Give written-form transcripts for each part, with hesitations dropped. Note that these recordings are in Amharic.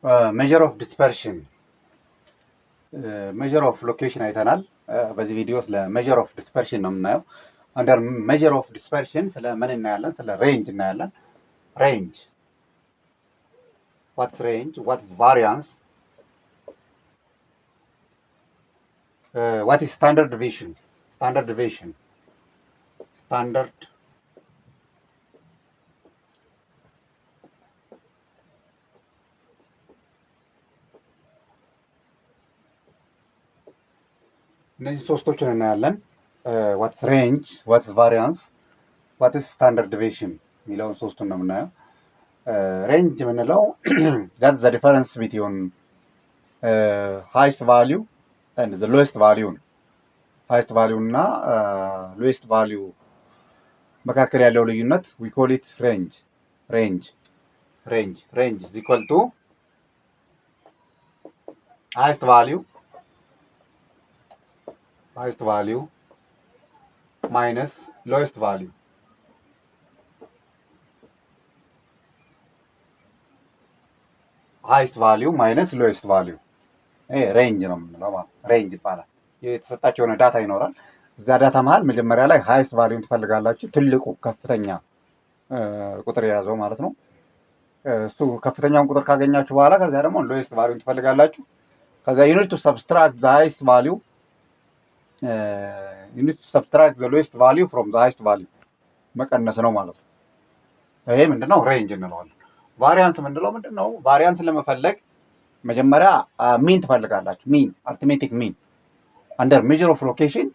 measure of dispersion measure of location አይተናል። በዚህ ቪዲዮ ስለ measure of dispersion ነው የምናየው። under measure of dispersion ስለ ምን እናያለን? ስለ range እናያለን። range, what's range, what is variance, what is standard deviation, standard deviation, standard እነዚህ ሶስቶችን እናያለን። ዋትስ ሬንጅ፣ ዋትስ ቫሪያንስ፣ ዋትስ ስታንዳርድ ዴቪዬሽን የሚለውን ሶስቱን ነው የምናየው። ሬንጅ የምንለው that's the difference between highest value and the lowest value ነው። highest value እና lowest value መካከል ያለው ልዩነት we call it range. range is equal to highest value minus lowest value. highest value minus lowest value ይሄ ሬንጅ ነው የምንለው ማለት ሬንጅ ይባላል። የተሰጣቸው የሆነ ዳታ ይኖራል። እዛ ዳታ መሀል መጀመሪያ ላይ ሃይስት ቫሊዩን ትፈልጋላችሁ፣ ትልቁ ከፍተኛ ቁጥር የያዘው ማለት ነው። እሱ ከፍተኛውን ቁጥር ካገኛችሁ በኋላ ከዚያ ደግሞ ሎዌስት ቫሊዩን ትፈልጋላችሁ። ከዚያ you need to subtract the highest value you need to subtract the lowest value from the highest value መቀነስ ነው ማለት ነው። ይሄ ምንድነው? ሬንጅ እንለዋለን። ቫሪያንስ ምንድነው? ቫሪያንስን ለመፈለግ መጀመሪያ ሚን ትፈልጋላችሁ። ሚን አርትሜቲክ ሚን አንደር ሜዥር ኦፍ ሎኬሽን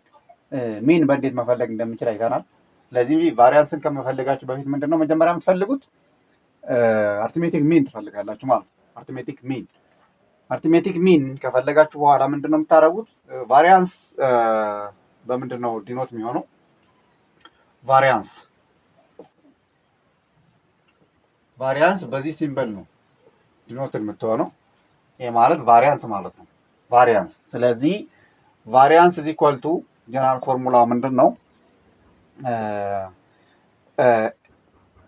ሚን በእንዴት መፈለግ እንደምንችል አይተናል። ስለዚህ ቫሪያንስን ከመፈለጋችሁ በፊት ምንድነው መጀመሪያ የምትፈልጉት? አርትሜቲክ ሚን ትፈልጋላችሁ ማለት ነው። አርትሜቲክ ሚን ከፈለጋችሁ በኋላ ምንድነው የምታደርጉት? ቫሪያንስ በምንድነው ዲኖት የሚሆነው? ቫሪያንስ በዚህ ሲምበል ነው ዲኖት የምትሆነው። ይሄ ማለት ቫሪያንስ ማለት ነው። ቫሪያንስ ስለዚህ ቫሪያንስ ኢዝ ኢኳል ቱ ጀነራል ፎርሙላ ምንድነው?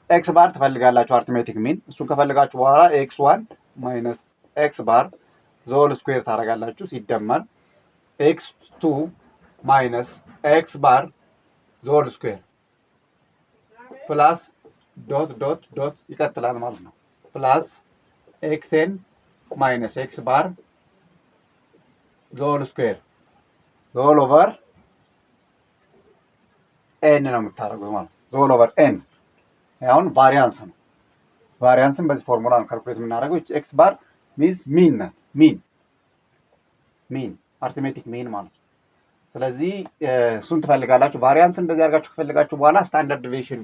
ኤክስ ባር ትፈልጋላችሁ አርትሜቲክ ሚን። እሱን ከፈልጋችሁ በኋላ ኤክስ ዋን ማይነስ ኤክስ ባር ዞል ስኩዌር ታደርጋላችሁ ሲደመር ኤክስ ቱ ማይነስ ኤክስ ባር ዞል ስኩዌር ፕላስ ዶት ዶት ዶት ይቀጥላል ማለት ነው። ፕላስ ኤክስን ማይነስ ኤክስ ባር ዞል ስኩዌር ዞል ኦቨር ኤን ነው የምታደርጉት ማለት ነው። ዞል ኦቨር ኤን አሁን ቫሪያንስ ነው። ቫሪያንስን በዚህ ፎርሙላ ነው ካልኩሌት የምናደርገው። ኤክስ ባር ሚንስ ሚን ናት። ሚን አርትሜቲክ ሚን ማለት ነው። ስለዚህ እሱን ትፈልጋላችሁ። ቫሪያንስን እንደዚህ አድርጋችሁ ከፈልጋችሁ በኋላ ስታንዳርድ ዴቪዬሽን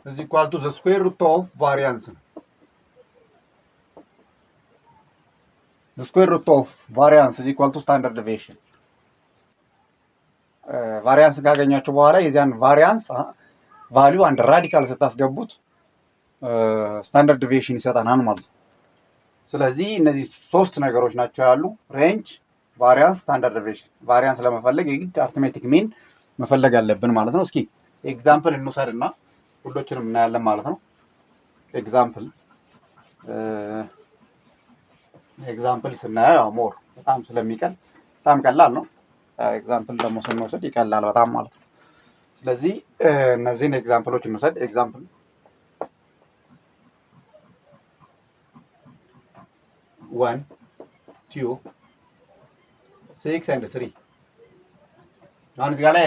is equal to the square root of variance. The square root of variance is equal to standard deviation. ቫሪያንስ ካገኛችሁ በኋላ የዚያን ቫሪያንስ ቫልዩ አንድ ራዲካል ስታስገቡት ስታንዳርድ ዴቪዬሽን ይሰጠናል ማለት ነው። ስለዚህ እነዚህ ሶስት ነገሮች ናቸው ያሉ፣ ሬንጅ፣ ቫሪያንስ፣ ስታንዳርድ ዴቪዬሽን። ቫሪያንስ ለመፈለግ የግድ አርትሜቲክ ሚን መፈለግ ያለብን ማለት ነው። እስኪ ኤግዛምፕል እንውሰድና ሁሎችንም እናያለን ማለት ነው። ኤግዛምፕል ስናየው ሞር በጣም ስለሚቀል በጣም ቀላል ነው። ኤግዛምፕል ደግሞ ስንወስድ ይቀላል በጣም ማለት ነው። ስለዚህ እነዚህን ኤግዛምፕሎች እንውሰድ። ኤግዛምፕል 1 2 6 and 3 አሁን እዚህ ጋር ላይ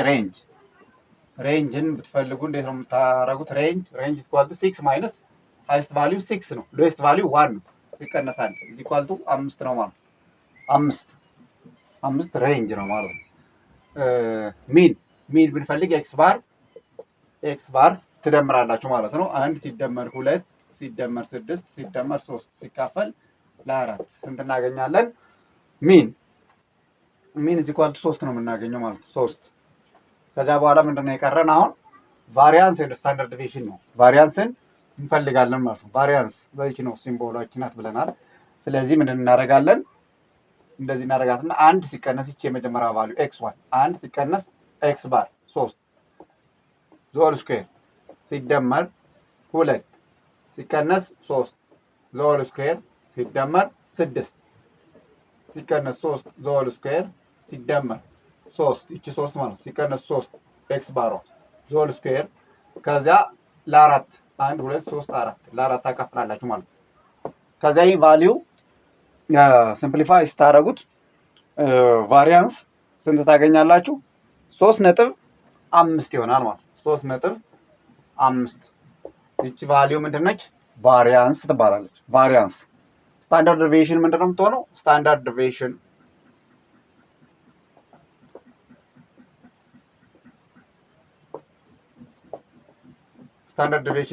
ሬንጅን ብትፈልጉ እንዴት ነው የምታደርጉት? ሬንጅ ኢኳል ቱ 6 ማይነስ ሃይስት ቫልዩ 6 ነው፣ ሎዌስት ቫልዩ 1 ነው። ሲቀነስ 1 ኢኳል ቱ 5 ነው ማለት ነው። 5 ሬንጅ ነው ማለት ነው። ሚን ብንፈልግ ኤክስ ባር ትደምራላችሁ ማለት ነው። 1 ሲደመር 2 ሲደመር 6 ሲደመር 3 ሲካፈል ለ4 ስንት እናገኛለን? ሚን ኢኳል ቱ 3 ነው የምናገኘው ማለት ነው። 3 ከዛ በኋላ ምንድነው የቀረን? አሁን ቫሪያንስ ኤንድ ስታንዳርድ ዴቪዬሽን ነው። ቫሪያንስን እንፈልጋለን ማለት ነው። ቫሪያንስ በዚህ ነው ሲምቦላችን ናት ብለናል። ስለዚህ ምንድን እናደርጋለን? እንደዚህ እናደርጋትና አንድ ሲቀነስ ይቺ የመጀመሪያ ቫልዩ x1 አንድ ሲቀነስ x ባር 3 ዞል ስኩዌር ሲደመር 2 ሲቀነስ 3 ዞል ስኩዌር ሲደመር 6 ሲቀነስ 3 ዞል ስኩዌር ሲደመር 3 ይቺ 3 ማለት ሲቀነስ 3 ኤክስ ባሯ ዞል ስኩዌር ከዚያ ለአራት 1 2 3 4 ለአራት ታካፍላላችሁ ማለት ነው። ከዚያ ይህ ቫልዩ ሲምፕሊፋይ ስታደርጉት ቫሪያንስ ስንት ታገኛላችሁ? 3.5 ይሆናል ማለት ነው። 3.5 ይቺ ቫልዩ ምንድን ነች? ቫሪያንስ ትባላለች። ቫሪያንስ ስታንዳርድ ዲቪዬሽን ምንድን ነው የምትሆነው? ስታንዳርድ ዲቪዬሽን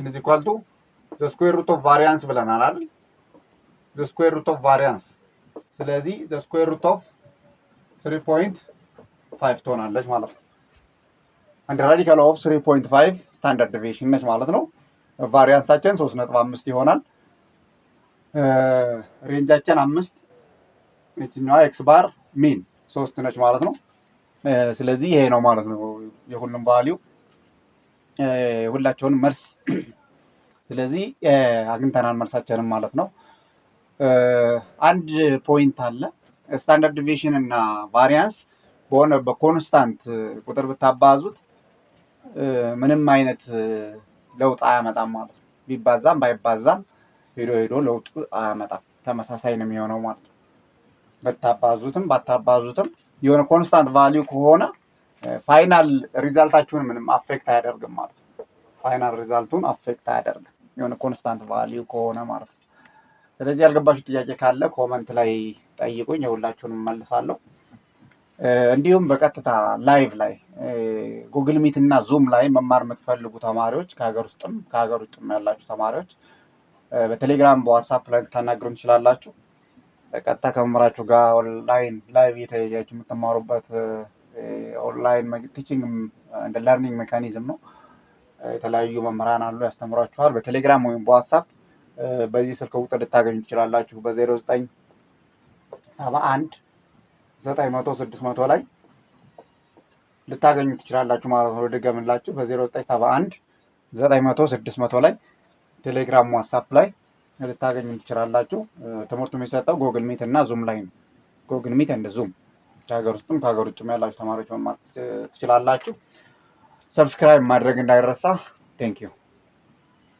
ኢዝ ኢኳል ቱ ዘ ስኩዌር ሩት ኦፍ ቫሪያንስ ብለናል አይደል? ዘ ስኩዌር ሩት ኦፍ ቫሪያንስ። ስለዚህ ዘ ስኩዌር ሩት ኦፍ 3.5 ትሆናለች ማለት ነው። አንድ ራዲካል ኦፍ 3.5 ስታንዳርድ ዲቪዬሽን ነች ማለት ነው። ቫሪያንሳችን 3.5 ይሆናል። ሬንጃችን 5 የትኛዋ ኤክስ ባር ሚን 3 ነች ማለት ነው። ስለዚህ ይሄ ነው ማለት ነው የሁሉም ቫልዩ ሁላቸውንም መልስ ስለዚህ አግኝተናል መልሳችንን ማለት ነው። አንድ ፖይንት አለ። ስታንዳርድ ዲቪዬሽን እና ቫሪያንስ በሆነ በኮንስታንት ቁጥር ብታባዙት ምንም አይነት ለውጥ አያመጣም ማለት ነው። ቢባዛም ባይባዛም ሄዶ ለውጥ አያመጣም፣ ተመሳሳይ ነው የሚሆነው ማለት ነው። በታባዙትም ባታባዙትም የሆነ ኮንስታንት ቫልዩ ከሆነ ፋይናል ሪዛልታችሁን ምንም አፌክት አያደርግም ማለት ነው። ፋይናል ሪዛልቱን አፌክት አያደርግም የሆነ ኮንስታንት ቫልዩ ከሆነ ማለት ነው። ስለዚህ ያልገባችሁ ጥያቄ ካለ ኮመንት ላይ ጠይቁኝ፣ የሁላችሁንም መልሳለሁ። እንዲሁም በቀጥታ ላይቭ ላይ ጉግል ሚት እና ዙም ላይ መማር የምትፈልጉ ተማሪዎች ከሀገር ውስጥም ከሀገር ውጭም ያላችሁ ተማሪዎች በቴሌግራም በዋትሳፕ ላይ ልታናግሩን ትችላላችሁ። በቀጥታ ከመምህራችሁ ጋር ኦንላይን ላይቭ የተያያችሁ የምትማሩበት ኦንላይን ቲቺንግ እንደ ለርኒንግ ሜካኒዝም ነው። የተለያዩ መምህራን አሉ ያስተምሯችኋል። በቴሌግራም ወይም በዋትሳፕ በዚህ ስልክ ቁጥር ልታገኙ ትችላላችሁ። በ0971 900 600 ላይ ልታገኙ ትችላላችሁ ማለት ነው። ልድገምላችሁ፣ በ0971 900 600 ላይ ቴሌግራም ዋትሳፕ ላይ ልታገኙ ትችላላችሁ። ትምህርቱ የሚሰጠው ጎግል ሚት እና ዙም ላይ ነው። ጎግል ሚት እንደ ዙም ከሀገር ውስጥም ከሀገር ውጭም ያላችሁ ተማሪዎች መማር ትችላላችሁ። ሰብስክራይብ ማድረግ እንዳይረሳ። ቴንክ ዩ